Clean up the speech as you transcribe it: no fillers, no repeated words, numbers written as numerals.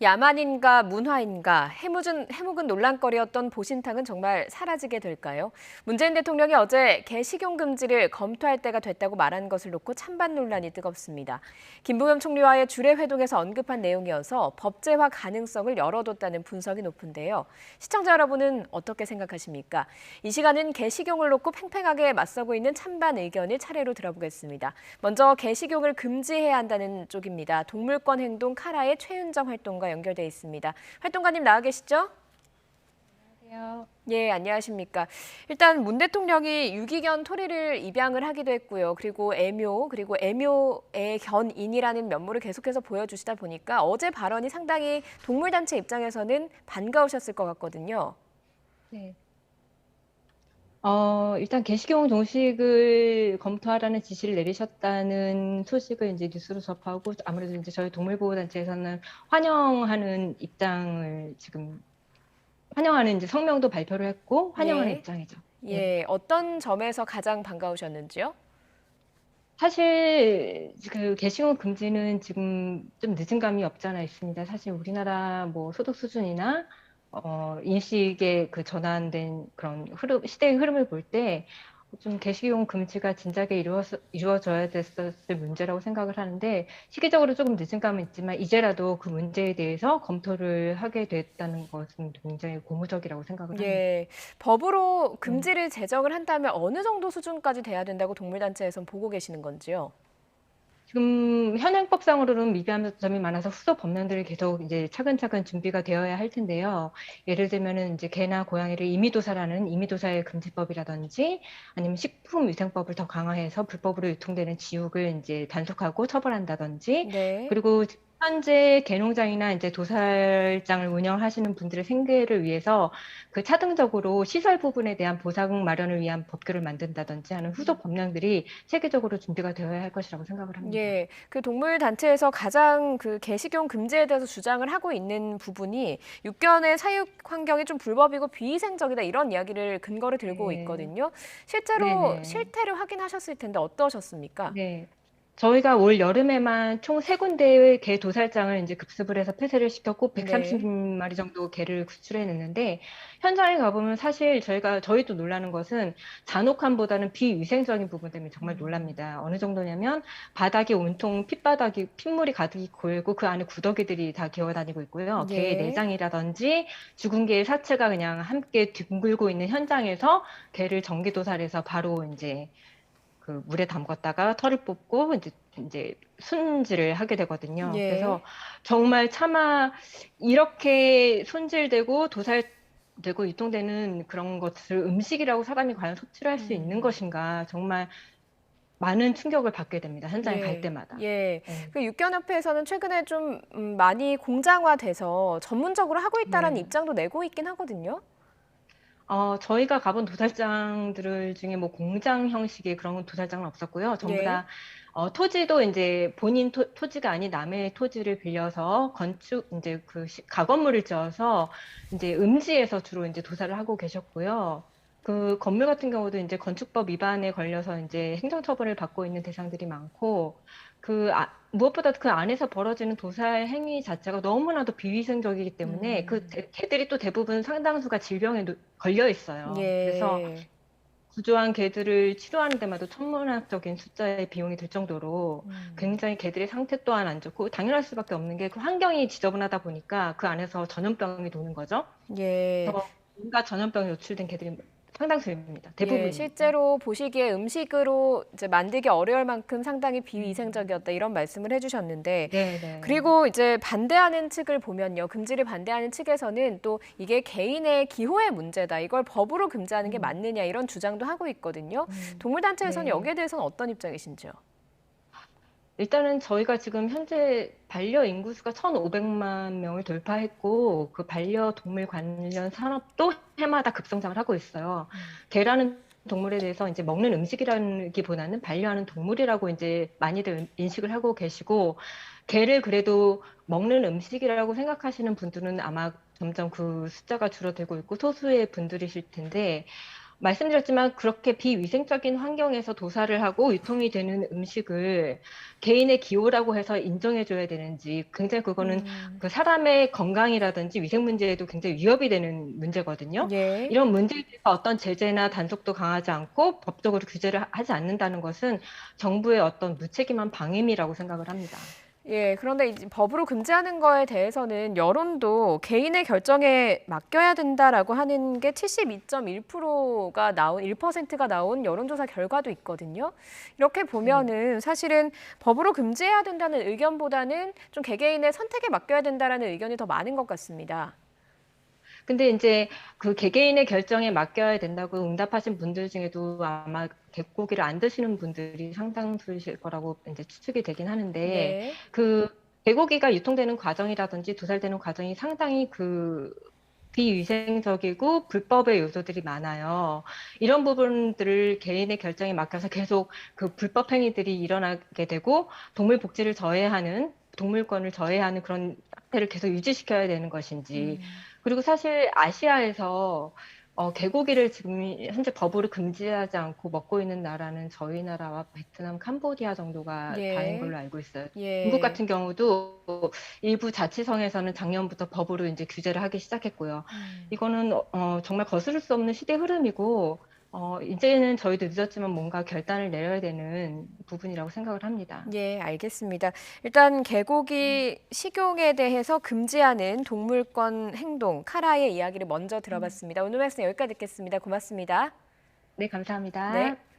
야만인가 문화인가 해묵은 논란거리였던 보신탕은 정말 사라지게 될까요? 문재인 대통령이 어제 개 식용 금지를 검토할 때가 됐다고 말한 것을 놓고 찬반 논란이 뜨겁습니다. 김부겸 총리와의 주례 회동에서 언급한 내용이어서 법제화 가능성을 열어뒀다는 분석이 높은데요. 시청자 여러분은 어떻게 생각하십니까? 이 시간은 개 식용을 놓고 팽팽하게 맞서고 있는 찬반 의견을 차례로 들어보겠습니다. 먼저 개 식용을 금지해야 한다는 쪽입니다. 동물권 행동 카라의 최윤정 활동가 연결돼 있습니다. 활동가님 나와 계시죠? 안녕하세요. 예, 안녕하십니까. 일단 문 대통령이 유기견 토리를 입양을 하기도 했고요. 그리고 애묘의 견인이라는 면모를 계속해서 보여주시다 보니까 어제 발언이 상당히 동물단체 입장에서는 반가우셨을 것 같거든요. 네. 일단 개식용 동식을 검토하라는 지시를 내리셨다는 소식을 이제 뉴스로 접하고 아무래도 이제 저희 동물보호단체에서는 환영하는 입장을 지금 환영하는 이제 성명도 발표를 했고 환영하는 예, 입장이죠. 네. 예, 어떤 점에서 가장 반가우셨는지요? 사실 그 개식용 금지는 지금 좀 늦은 감이 없지 않아 있습니다. 사실 우리나라 뭐 소득 수준이나 인식의 그 전환된 그런 시대의 흐름을 볼 때 좀 개식용 금지가 진작에 이루어져야 됐었을 문제라고 생각을 하는데 시기적으로 조금 늦은 감은 있지만 이제라도 그 문제에 대해서 검토를 하게 됐다는 것은 굉장히 고무적이라고 생각을 합니다. 예, 법으로 네. 금지를 제정을 한다면 어느 정도 수준까지 돼야 된다고 동물단체에선 보고 계시는 건지요? 지금 현행법상으로는 미비한 점이 많아서 후속 법령들이 계속 이제 차근차근 준비가 되어야 할 텐데요. 예를 들면은 이제 개나 고양이를 임의도살하는 임의도사의 금지법이라든지 아니면 식품위생법을 더 강화해서 불법으로 유통되는 지육을 이제 단속하고 처벌한다든지 네. 그리고 현재 개농장이나 이제 도살장을 운영하시는 분들의 생계를 위해서 그 차등적으로 시설 부분에 대한 보상 마련을 위한 법규를 만든다든지 하는 후속 법령들이 체계적으로 준비가 되어야 할 것이라고 생각을 합니다. 예, 그 동물 단체에서 가장 그 개식용 금지에 대해서 주장을 하고 있는 부분이 육견의 사육 환경이 좀 불법이고 비위생적이다 이런 이야기를 근거로 들고 네, 있거든요. 실제로 네네. 실태를 확인하셨을 텐데 어떠셨습니까? 네. 저희가 올 여름에만 총 세군데의 개 도살장을 이제 급습을 해서 폐쇄를 시켰고 네. 130마리 정도 개를 구출해냈는데 현장에 가보면 사실 저희도 놀라는 것은 잔혹함보다는 비위생적인 부분 때문에 정말 놀랍니다. 어느 정도냐면 바닥이 온통 핏물이 가득히 고이고 그 안에 구더기들이 다 기어다니고 있고요. 개의 예. 내장이라든지 죽은 개의 사체가 그냥 함께 뒹굴고 있는 현장에서 개를 전기 도살해서 바로 이제 그 물에 담갔다가 털을 뽑고 이제 손질을 하게 되거든요. 예. 그래서 정말 차마 이렇게 손질되고 도살되고 유통되는 그런 것을 음식이라고 사람이 과연 섭취를 할 수 있는 음. 것인가 정말 많은 충격을 받게 됩니다. 현장에 갈 예. 때마다. 예. 네. 그 육견협회에서는 최근에 좀 많이 공장화돼서 전문적으로 하고 있다라는 네. 입장도 내고 있긴 하거든요. 저희가 가본 도살장들 중에 뭐 공장 형식의 그런 도살장은 없었고요. 전부 예. 다 토지도 이제 본인 토지가 아닌 남의 토지를 빌려서 이제 가건물을 지어서 이제 음지에서 주로 이제 도살을 하고 계셨고요. 그 건물 같은 경우도 이제 건축법 위반에 걸려서 이제 행정처벌을 받고 있는 대상들이 많고 무엇보다 그 안에서 벌어지는 도살 행위 자체가 너무나도 비위생적이기 때문에 개들이 또 대부분 상당수가 질병에 걸려 있어요. 그래서 예. 구조한 개들을 치료하는 데마다 천문학적인 숫자의 비용이 들 정도로 음. 굉장히 개들의 상태 또한 안 좋고 당연할 수밖에 없는 게 그 환경이 지저분하다 보니까 그 안에서 전염병이 도는 거죠. 예. 그래서 온갖 전염병에 노출된 개들이 상당수입니다. 예, 대부분입니다. 실제로 보시기에 음식으로 이제 만들기 어려울 만큼 상당히 음. 비위생적이었다 이런 말씀을 해주셨는데, 네네. 그리고 이제 반대하는 측을 보면요, 금지를 반대하는 측에서는 또 이게 개인의 기호의 문제다, 이걸 법으로 금지하는 게 음, 맞느냐 이런 주장도 하고 있거든요. 동물단체에서는 네. 여기에 대해서는 어떤 입장이신지요? 일단은 저희가 지금 현재 반려 인구수가 1,500만 명을 돌파했고 그 반려동물 관련 산업도 해마다 급성장을 하고 있어요. 개라는 동물에 대해서 이제 먹는 음식이라기보다는 반려하는 동물이라고 이제 많이들 인식을 하고 계시고 개를 그래도 먹는 음식이라고 생각하시는 분들은 아마 점점 그 숫자가 줄어들고 있고 소수의 분들이실 텐데 말씀드렸지만 그렇게 비위생적인 환경에서 도살을 하고 유통이 되는 음식을 개인의 기호라고 해서 인정해줘야 되는지 굉장히 그거는 음. 그 사람의 건강이라든지 위생 문제에도 굉장히 위협이 되는 문제거든요. 예. 이런 문제에 대해서 어떤 제재나 단속도 강하지 않고 법적으로 규제를 하지 않는다는 것은 정부의 어떤 무책임한 방임이라고 생각을 합니다. 예, 그런데 이제 법으로 금지하는 거에 대해서는 여론도 개인의 결정에 맡겨야 된다라고 하는 게 72.1%가 나온 1%가 나온 여론조사 결과도 있거든요. 이렇게 네. 보면은 사실은 법으로 금지해야 된다는 의견보다는 좀 개개인의 선택에 맡겨야 된다라는 의견이 더 많은 것 같습니다. 근데 이제 그 개개인의 결정에 맡겨야 된다고 응답하신 분들 중에도 아마 개고기를 안 드시는 분들이 상당수이실 거라고 이제 추측이 되긴 하는데 네. 그 개고기가 유통되는 과정이라든지 도살되는 과정이 상당히 그 비위생적이고 불법의 요소들이 많아요. 이런 부분들을 개인의 결정에 맡겨서 계속 그 불법 행위들이 일어나게 되고 동물 복지를 저해하는 동물권을 저해하는 그런 상태를 계속 유지시켜야 되는 것인지 그리고 사실 아시아에서 개고기를 지금 현재 법으로 금지하지 않고 먹고 있는 나라는 저희 나라와 베트남, 캄보디아 정도가 다인 예. 걸로 알고 있어요. 중국 예. 같은 경우도 일부 자치성에서는 작년부터 법으로 이제 규제를 하기 시작했고요. 이거는 정말 거스를 수 없는 시대 흐름이고 이제는 저희도 늦었지만 뭔가 결단을 내려야 되는 부분이라고 생각을 합니다. 예, 알겠습니다. 일단 개고기 식용에 대해서 금지하는 동물권 행동, 카라의 이야기를 먼저 음. 들어봤습니다. 오늘 말씀 여기까지 듣겠습니다. 고맙습니다. 네, 감사합니다. 네.